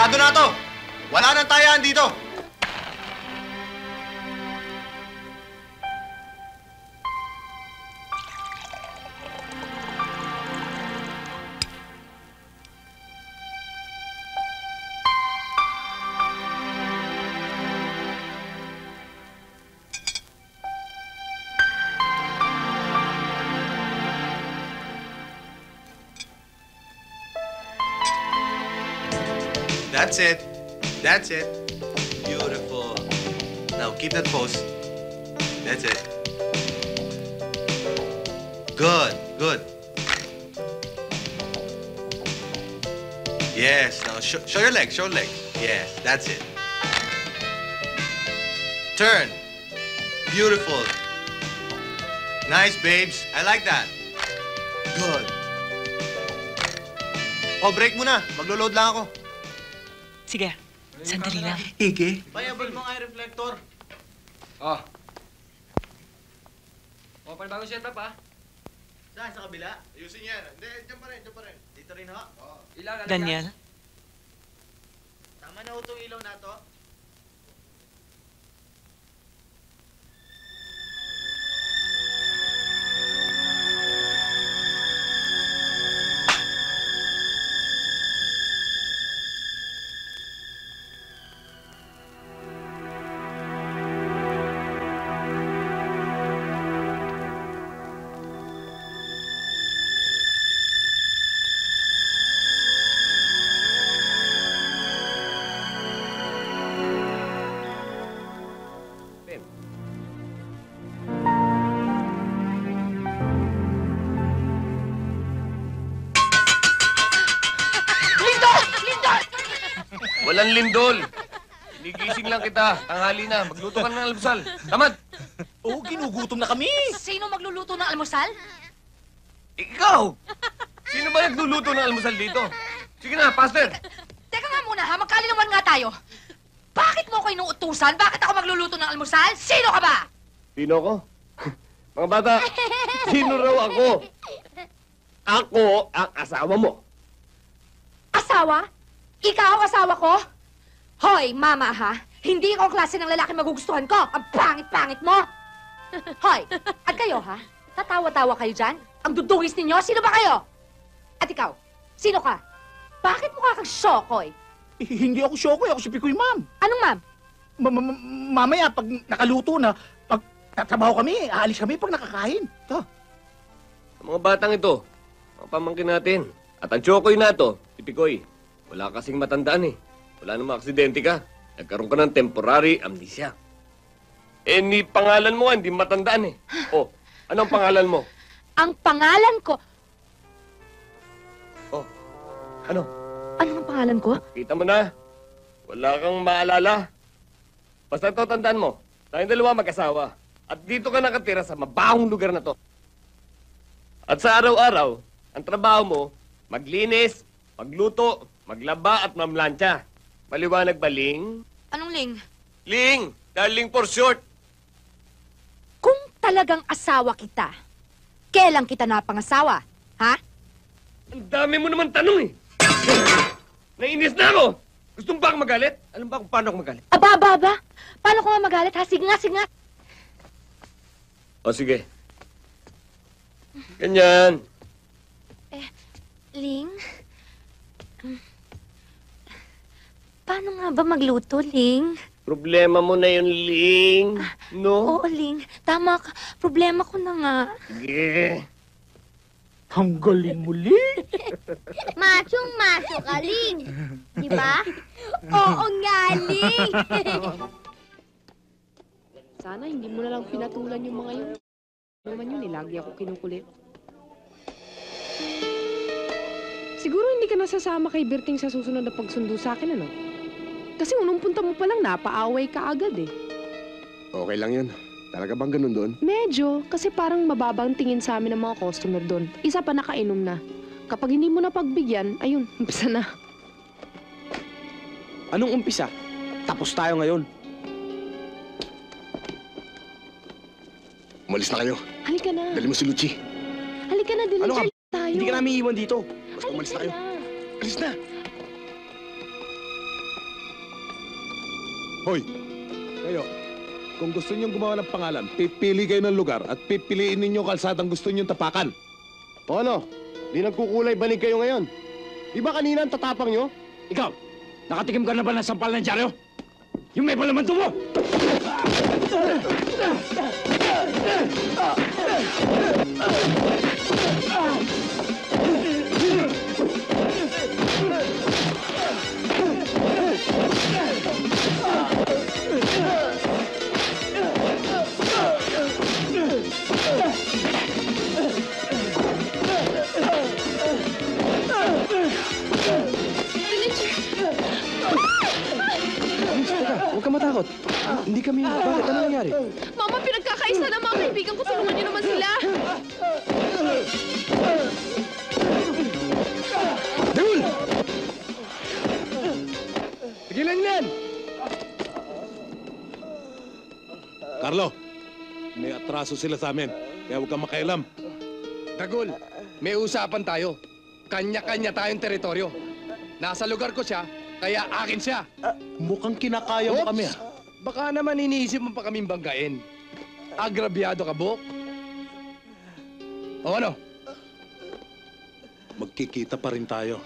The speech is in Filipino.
Sarado na to! Wala nang tayaan dito! That's it. That's it. Beautiful. Now keep that pose. That's it. Good, good. Yes, now show your leg, show your leg. Yes, that's it. Turn. Beautiful. Nice, babes. I like that. Good. Oh, break muna. Maglo-load lang ako. Sige, sandali lang. Ike? Viable mong eye reflector. Oh. Oh, panibagong setup, ha? Saan? Sa kabila? Ayusin yan. Hindi, dyan pa rin, dyan pa rin. Dito rin, ho? Oo. Ilan, Daniel? Tama na ho itong ilaw na to. Walang lindol. Inigising lang kita. Tanghali na. Magluto ka ng almusal. Tamad. Oo, ginugutom na kami. Sino magluluto ng almusal? Ikaw! Sino ba nagluluto ng almusal dito? Sige na, Pastor. Teka nga muna ha, magkalinawan nga tayo. Bakit mo ko inuutusan? Bakit ako magluluto ng almusal? Sino ka ba? Sino ako? Mga bata, sino raw ako? Ako ang asawa mo. Asawa? Ikaw ang asawa ko? Hoy, mama ha, hindi ikaw ang klase ng lalaki magugustuhan ko. Ang pangit-pangit mo. Hoy, at kayo ha? Tatawa-tawa kayo dyan? Ang dudungis ninyo? Sino ba kayo? At ikaw, sino ka? Bakit mukha kang Shokoy? Hindi ako Shokoy, ako si Pikoy, ma'am. Anong ma'am? Mamaya, pag nakaluto na, pag tatrabaho kami, aalis kami pag nakakain. Ito. Ang mga batang ito, mga pamangkin natin. At ang Chokoy na to, si Pikoy. Wala kasing matandaan eh. Wala namang aksidente ka. Nagkaroon ka ng temporary amnesia. Eh, ni pangalan mo, hindi matandaan eh. Oh, anong pangalan mo? Ang pangalan ko... Oh, ano? Ano ang pangalan ko? Kita mo na. Wala kang maalala. Basta ito, tandaan mo. Tayong dalawa mag-asawa. At dito ka nakatira sa mabahong lugar na to. At sa araw-araw, ang trabaho mo, maglinis, magluto, maglaba at mamlansya. Maliwanag ba, Ling? Anong Ling? Ling! Darling for short. Kung talagang asawa kita, kailan kita napangasawa? Ha? Ang dami mo naman tanong eh. Nainis na ako. Gusto mo ba akong magalit? Alam ba kung paano ako magalit? Aba. Paano ko nga magalit, ha? Sige nga. O sige. Ganyan. Ling? Paano nga ba magluto, Ling? Problema mo na yun, Ling. No? Oo, Ling. Tama ka. Problema ko na nga. Sige. Ang galing muli. Machong-macho ka, Ling. Di ba? Oo nga, Ling. Sana hindi mo na lang pinatulan yung mga yun. Naman yun, lagi ako kinukulit. Siguro hindi ka nasasama kay Berting sa susunod na pagsundo sa akin, ano? Kasi unang punta mo pa lang, napaaway ka agad eh. Okay lang yun. Talaga bang ganun doon? Medyo, kasi parang mababang tingin sa amin ng mga customer doon. Isa pa nakainom na. Kapag hindi mo na pagbigyan, ayun, umpisa na. Anong umpisa? Tapos tayo ngayon. Umalis na kayo. Halika na. Dali mo si Lucci. Halika na, Ano ka? deliver tayo. Hindi ka namin iiwan dito. Basta umalis na kayo. Halika na. Alis na. Hoy, kayo, kung gusto niyong gumawa ng pangalan, pipili kayo ng lugar at pipiliin ninyo kalsadang gusto niyong tapakan. O ano? Di nagkukulay banig kayo ngayon. Di ba kanina ang tatapang nyo? Ikaw, nakatikim ka na ba ng sampal ng dyaryo? Yung may palaman mo! Huwag ka matakot. Hindi kami... Bakit? Ano nangyari? Mama, pinagkakaisa ng mga kaibigan ko. Tulungan niyo naman sila. Dagul! Tigilan yan! Carlo, may atraso sila sa amin. Kaya huwag kang makialam. Dagul, may usapan tayo. Kanya-kanya tayong teritoryo. Nasa lugar ko siya, kaya akin siya. Mukhang kinakaya mo Oops! kami, Baka naman iniisip mo pa kaming banggain. Agrabyado ka, Bok. O ano? Magkikita pa rin tayo.